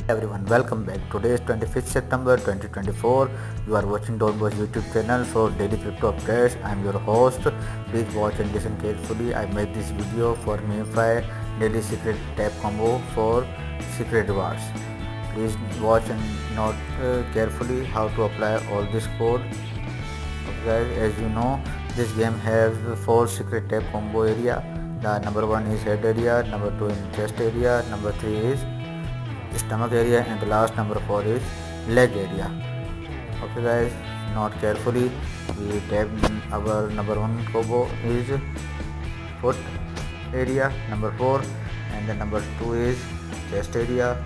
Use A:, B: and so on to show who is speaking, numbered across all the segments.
A: Everyone, welcome back. Today is 25th September 2024. You are watching Don't Watch YouTube channel for daily crypto updates. I am your host. Please watch and listen carefully. I made this video for Memefi daily secret tap combo for secret rewards. Please watch and note carefully how to apply all this code. Okay guys, as you know, this game has 4 secret tap combo area. The number 1 is head area, number 2 is chest area, number 3 is stomach area, and the last number 4 is leg area. Okay guys, note carefully. We tap our number 1 combo is foot area, number 4, and the number 2 is chest area,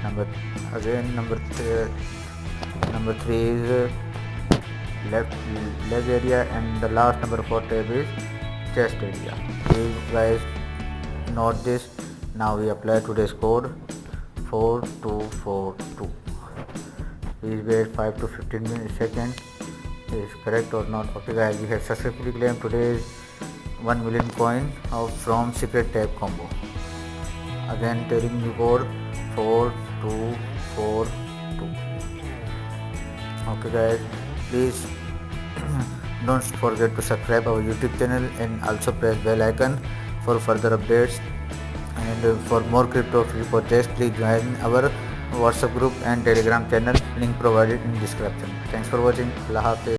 A: number 3 is left leg area, and the last number 4 tab is chest area. Please guys note this. Now we apply today's code 4242. Please wait 5 to 15 seconds. Is correct or not? Okay guys, we have successfully claimed today's 1 million coin from secret tab combo. Again telling you code 4242. Okay guys, please don't forget to subscribe our YouTube channel and also press bell icon for further updates. And for more crypto free projects, please join our WhatsApp group and Telegram channel. Link provided in description. Thanks for watching. Allah Hafiz.